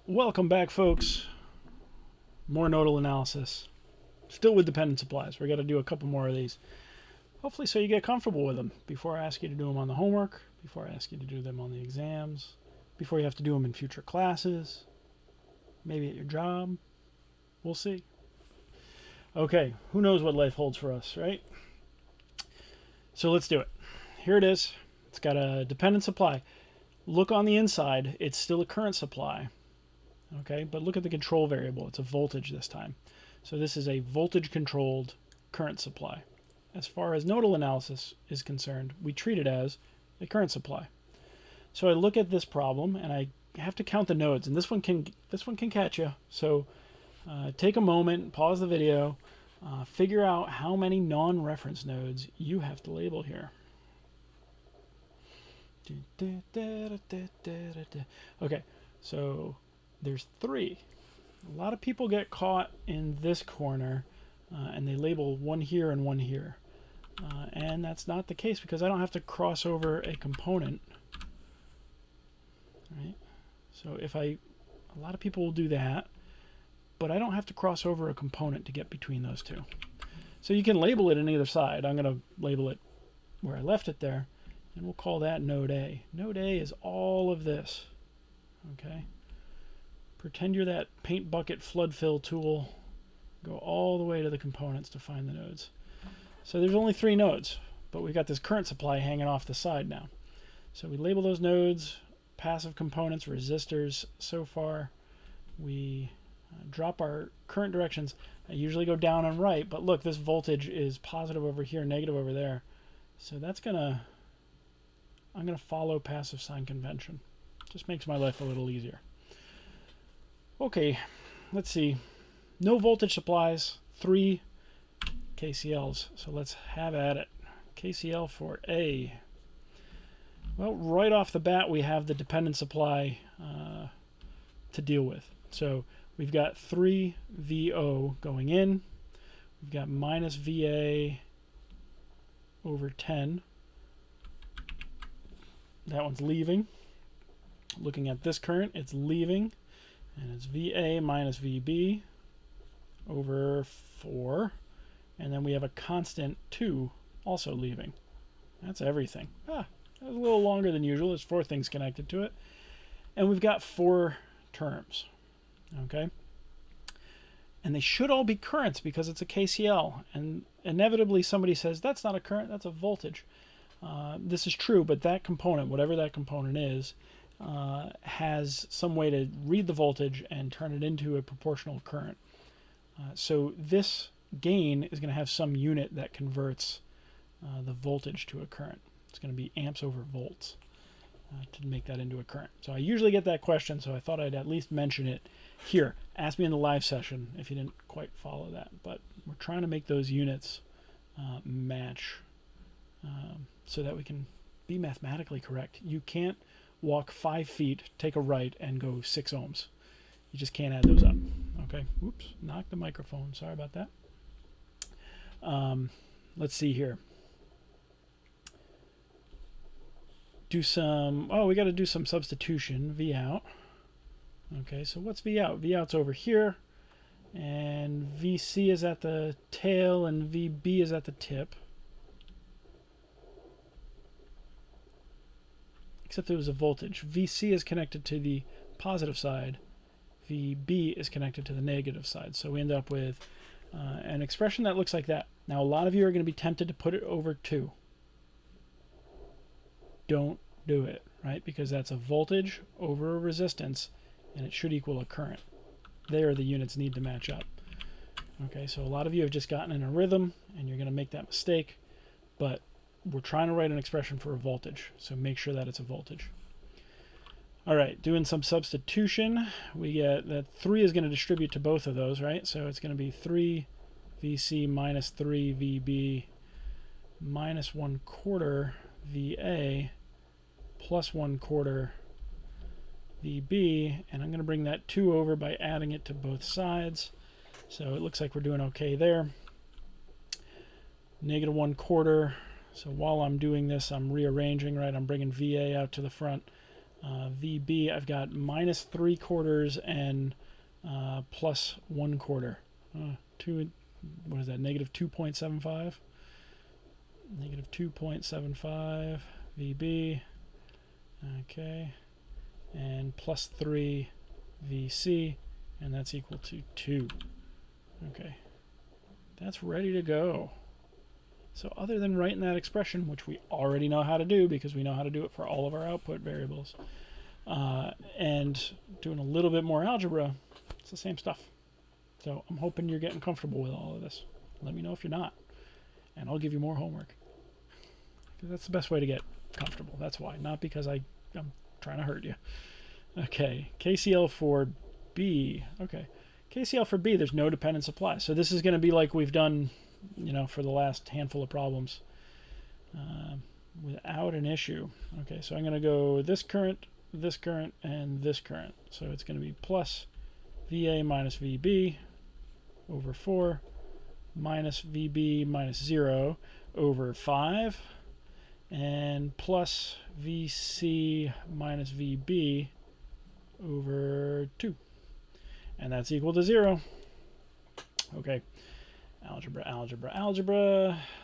Welcome back, folks. More nodal analysis. Still with dependent supplies. We're going to do a couple more of these. Hopefully so you get comfortable with them before I ask you to do them on the homework, before I ask you to do them on the exams, before you have to do them in future classes, maybe at your job. We'll see. Okay, who knows what life holds for us, right? So let's do it. Here it is. It's got a dependent supply. Look on the inside. It's still a current supply. Okay, but look at the control variable. It's a voltage this time. So this is a voltage-controlled current supply. As far as nodal analysis is concerned, we treat it as a current supply. So I look at this problem, and I have to count the nodes, and this one can catch you. So take a moment, pause the video, figure out how many non-reference nodes you have to label here. Okay, so there's 3. A lot of people get caught in this corner and they label one here and one here. And that's not the case because I don't have to cross over a component. Right? So a lot of people will do that, but I don't have to cross over a component to get between those two. So you can label it on either side. I'm going to label it where I left it there, and we'll call that node A. Node A is all of this. Okay? Pretend you're that paint bucket flood fill tool. Go all the way to the components to find the nodes. So there's only 3 nodes, but we've got this current supply hanging off the side now. So we label those nodes, passive components, resistors. So far, we drop our current directions. I usually go down and right, but look, this voltage is positive over here, negative over there. So I'm gonna follow passive sign convention. Just makes my life a little easier. Okay, let's see. No voltage supplies, 3 KCLs. So let's have at it. KCL for A. Well, right off the bat, we have the dependent supply to deal with. So we've got 3 VO going in. We've got minus VA over 10. That one's leaving. Looking at this current, it's leaving. And it's VA minus VB over 4. And then we have a constant 2 also leaving. That's everything. That was a little longer than usual. There's 4 things connected to it. And we've got 4 terms. Okay? And they should all be currents because it's a KCL. And inevitably somebody says, that's not a current, that's a voltage. This is true, but that component, whatever that component is, has some way to read the voltage and turn it into a proportional current. So this gain is going to have some unit that converts the voltage to a current. It's going to be amps over volts to make that into a current. So I usually get that question, so I thought I'd at least mention it here. Ask me in the live session if you didn't quite follow that. But we're trying to make those units match so that we can be mathematically correct. You can't walk 5 feet, take a right, and go 6 ohms. You just can't add those up. Okay, oops, knocked the microphone. Sorry about that. Let's see here. We got to do some substitution. V out. Okay, so what's V out? V out's over here, and VC is at the tail, and VB is at the tip. Except it was a voltage. VC is connected to the positive side. VB is connected to the negative side. So we end up with an expression that looks like that. Now, a lot of you are going to be tempted to put it over 2. Don't do it, right? Because that's a voltage over a resistance, and it should equal a current. There, the units need to match up. Okay, so a lot of you have just gotten in a rhythm, and you're going to make that mistake, but we're trying to write an expression for a voltage, so make sure that it's a voltage. All right, doing some substitution, we get that 3 is going to distribute to both of those, right? So it's going to be 3 VC minus 3 VB minus 1/4 VA plus 1/4 VB, and I'm going to bring that 2 over by adding it to both sides. So it looks like we're doing okay there. Negative 1/4. So while I'm doing this, I'm rearranging, right? I'm bringing VA out to the front. VB, I've got -3/4 and +1/4. What is that? -2.75. -2.75 VB. Okay. And +3 VC. And that's equal to 2. Okay. That's ready to go. So other than writing that expression, which we already know how to do because we know how to do it for all of our output variables, and doing a little bit more algebra, it's the same stuff. So I'm hoping you're getting comfortable with all of this. Let me know if you're not, and I'll give you more homework. Because that's the best way to get comfortable. That's why, not because I'm trying to hurt you. Okay, KCL for B. Okay, KCL for B, there's no dependent supply. So this is going to be like we've done, for the last handful of problems without an issue. Okay, so I'm going to go this current, and this current. So it's going to be plus VA minus VB over 4 minus VB minus 0 over 5 and plus VC minus VB over 2. And that's equal to 0. Okay. Algebra.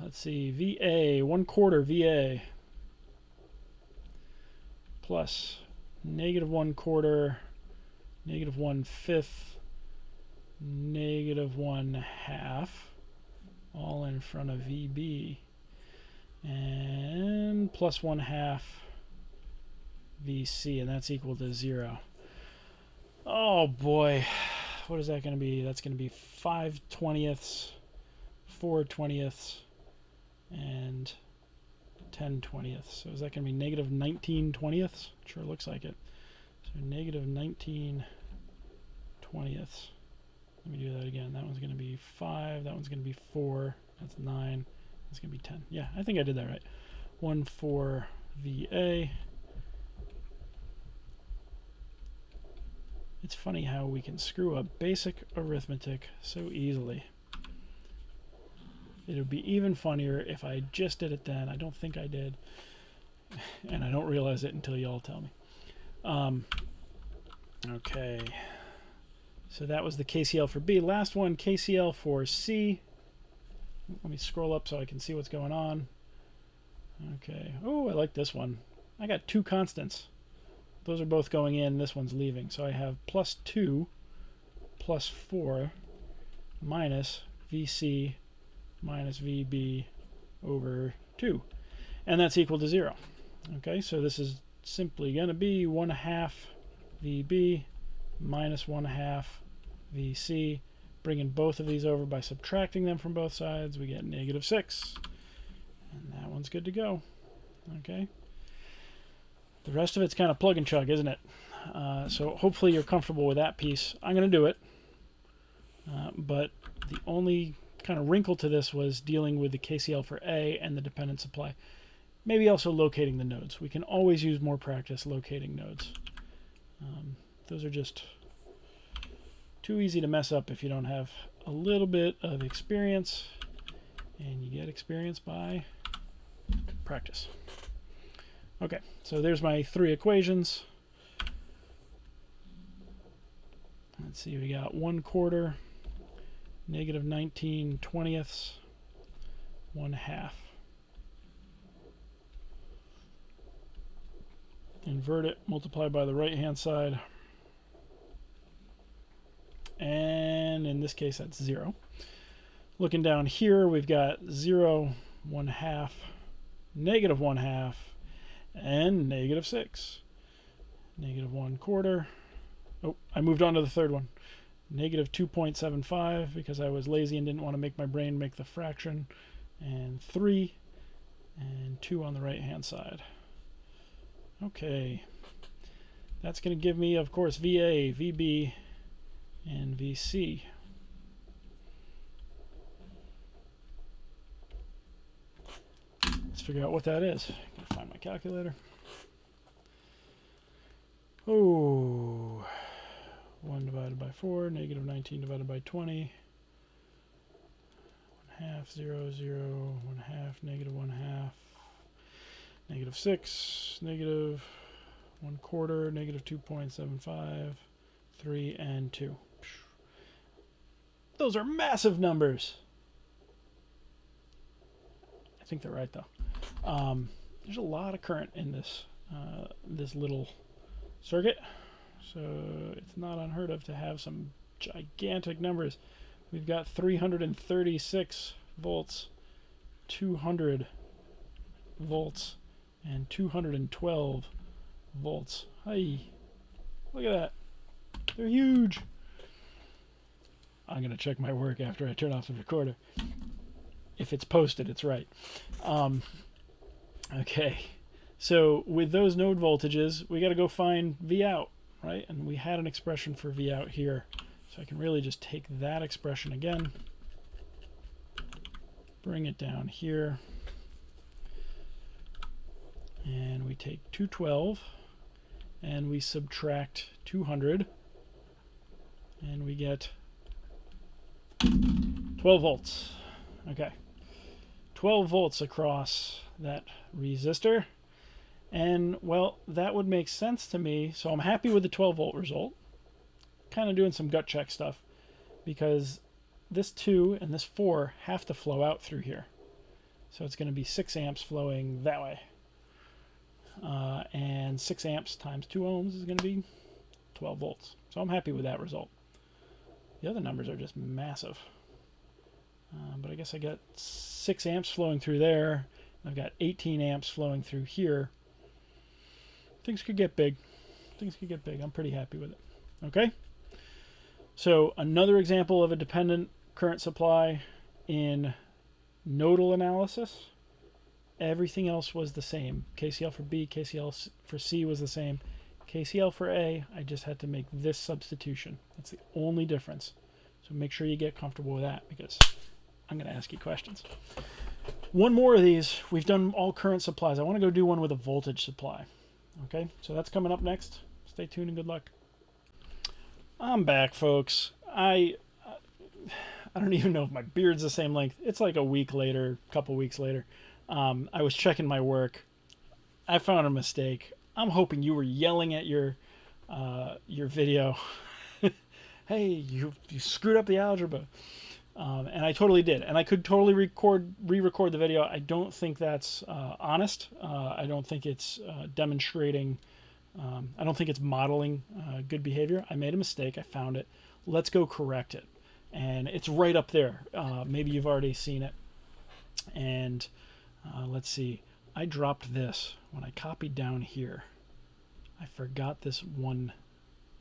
Let's see. VA, 1/4 VA plus -1/4, -1/5, -1/2, all in front of VB, and plus 1/2 VC, and that's equal to 0. Oh boy, what is that going to be? That's going to be 5/20, 4/20, and 10/20. So is that going to be -19/20? Sure looks like it. So -19/20. Let me do that again. That one's going to be 5. That one's going to be 4. That's 9. That's going to be 10. Yeah, I think I did that right. 1/4 VA. It's funny how we can screw up basic arithmetic so easily. It would be even funnier if I just did it then. I don't think I did. And I don't realize it until y'all tell me. Okay. So that was the KCL for B. Last one, KCL for C. Let me scroll up so I can see what's going on. Okay. Oh, I like this one. I got 2 constants. Those are both going in. This one's leaving. So I have +2 plus 4 minus VC minus VB over 2. And that's equal to 0. Okay, so this is simply going to be 1/2 VB minus 1/2 VC. Bringing both of these over by subtracting them from both sides, we get -6. And that one's good to go. Okay. The rest of it's kind of plug and chug, isn't it? So hopefully you're comfortable with that piece. I'm going to do it. But the only kind of wrinkle to this was dealing with the KCL for A and the dependent supply. Maybe also locating the nodes. We can always use more practice locating nodes. Those are just too easy to mess up if you don't have a little bit of experience. And you get experience by practice. Okay, so there's my 3 equations. Let's see, we got 1/4, -19/20, 1/2. Invert it, multiply by the right-hand side. And in this case, that's 0. Looking down here, we've got 0, 1/2, -1/2, and -6. -1/4. Oh, I moved on to the third one. -2.75 because I was lazy and didn't want to make my brain make the fraction. And 3 and 2 on the right hand side. Okay. That's going to give me, of course, VA, VB, and VC. Let's figure out what that is. Gotta find my calculator. Oh, 1 divided by 4, -19 divided by 20. 1/2, 0, 0, 1/2, -1/2, -6, 1/4, negative 2.75, 3, and 2. Those are massive numbers. I think they're right, though. There's a lot of current in this this little circuit, so it's not unheard of to have some gigantic numbers. We've got 336 volts, 200 volts, and 212 volts. Hi, look at that. They're huge. I'm going to check my work after I turn off the recorder. If it's posted, it's right. Okay, so with those node voltages, we got to go find V out, right? And we had an expression for V out here. So I can really just take that expression again, bring it down here, and we take 212, and we subtract 200, and we get 12 volts. Okay, 12 volts across that resistor, and well, that would make sense to me, so I'm happy with the 12 volt result. Kind of doing some gut check stuff, because this 2 and this 4 have to flow out through here, so it's going to be 6 amps flowing that way, and 6 amps times 2 ohms is going to be 12 volts, so I'm happy with that result. The other numbers are just massive. But I guess I got 6 amps flowing through there. I've got 18 amps flowing through here. Things could get big. Things could get big. I'm pretty happy with it. Okay? So another example of a dependent current supply in nodal analysis. Everything else was the same. KCL for B, KCL for C was the same. KCL for A, I just had to make this substitution. That's the only difference. So make sure you get comfortable with that, because I'm going to ask you questions. One more of these. We've done all current supplies. I want to go do one with a voltage supply. Okay, so that's coming up next. Stay tuned and good luck. I'm back, folks. I don't even know if my beard's the same length. It's like a week later, a couple weeks later. I was checking my work. I found a mistake. I'm hoping you were yelling at your video. Hey, you screwed up the algebra. And I totally did. And I could totally re-record the video. I don't think that's honest. I don't think it's demonstrating. I don't think it's modeling good behavior. I made a mistake. I found it. Let's go correct it. And it's right up there. Maybe you've already seen it. And let's see. I dropped this when I copied down here. I forgot this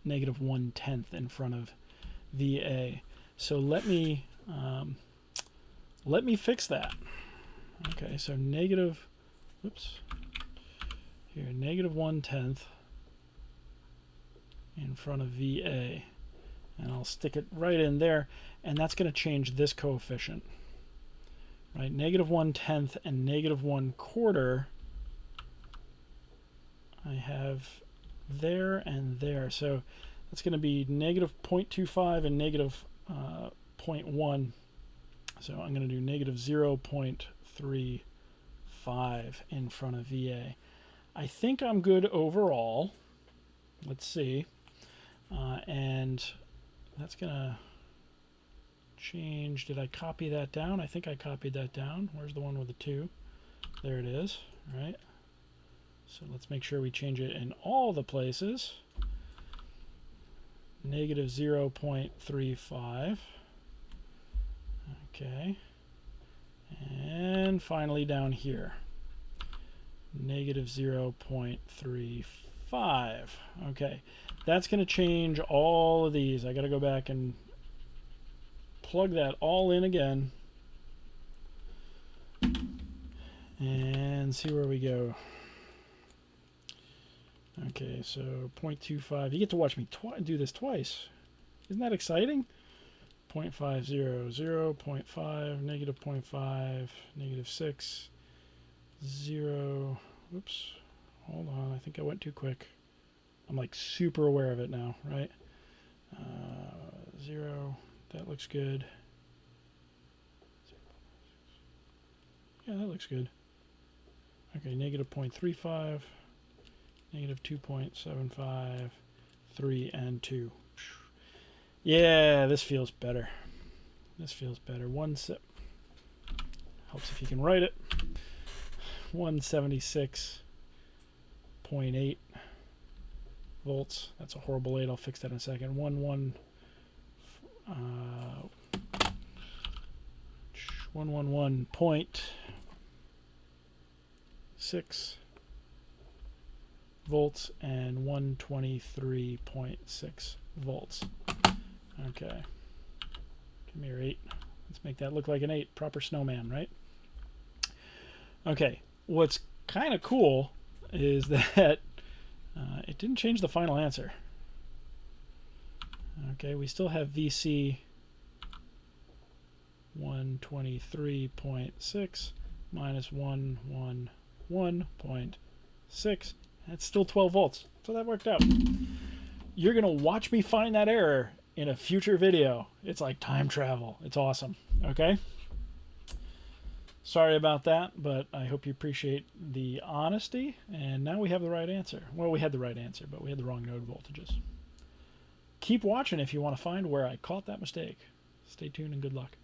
negative 1/10 in front of VA. So let me fix that. Okay, so negative 1/10 in front of VA, and I'll stick it right in there, and that's going to change this coefficient. Right, negative 1/10 and negative 1/4 I have there and there, so that's going to be negative 0.25 and negative 0.1. So I'm going to do negative 0.35 in front of VA. I think I'm good overall. Let's see. And that's going to change. Did I copy that down? I think I copied that down. Where's the one with the 2? There it is. Right. So let's make sure we change it in all the places. Negative 0.35. Okay. And finally down here. Negative 0.35. Okay. That's going to change all of these. I got to go back and plug that all in again. And see where we go. Okay, so 0.25. You get to watch me do this twice. Isn't that exciting? 0.50, 0.5, negative 0.5, negative 6, 0. Oops. Hold on. I think I went too quick. I'm like super aware of it now, right? 0. That looks good. Yeah, that looks good. Okay, negative 0.35. Negative 2.75, 3, and 2. Yeah, this feels better. This feels better. Helps if you can write it. 176.8 volts. That's a horrible 8. I'll fix that in a second. 111.6 volts and 123.6 volts. Okay. Come here, 8. Let's make that look like an 8. Proper snowman, right? Okay. What's kind of cool is that it didn't change the final answer. Okay, we still have VC 123.6 minus 111.6. That's still 12 volts. So that worked out. You're going to watch me find that error in a future video. It's like time travel. It's awesome. Okay? Sorry about that, but I hope you appreciate the honesty. And now we have the right answer. Well, we had the right answer, but we had the wrong node voltages. Keep watching if you want to find where I caught that mistake. Stay tuned and good luck.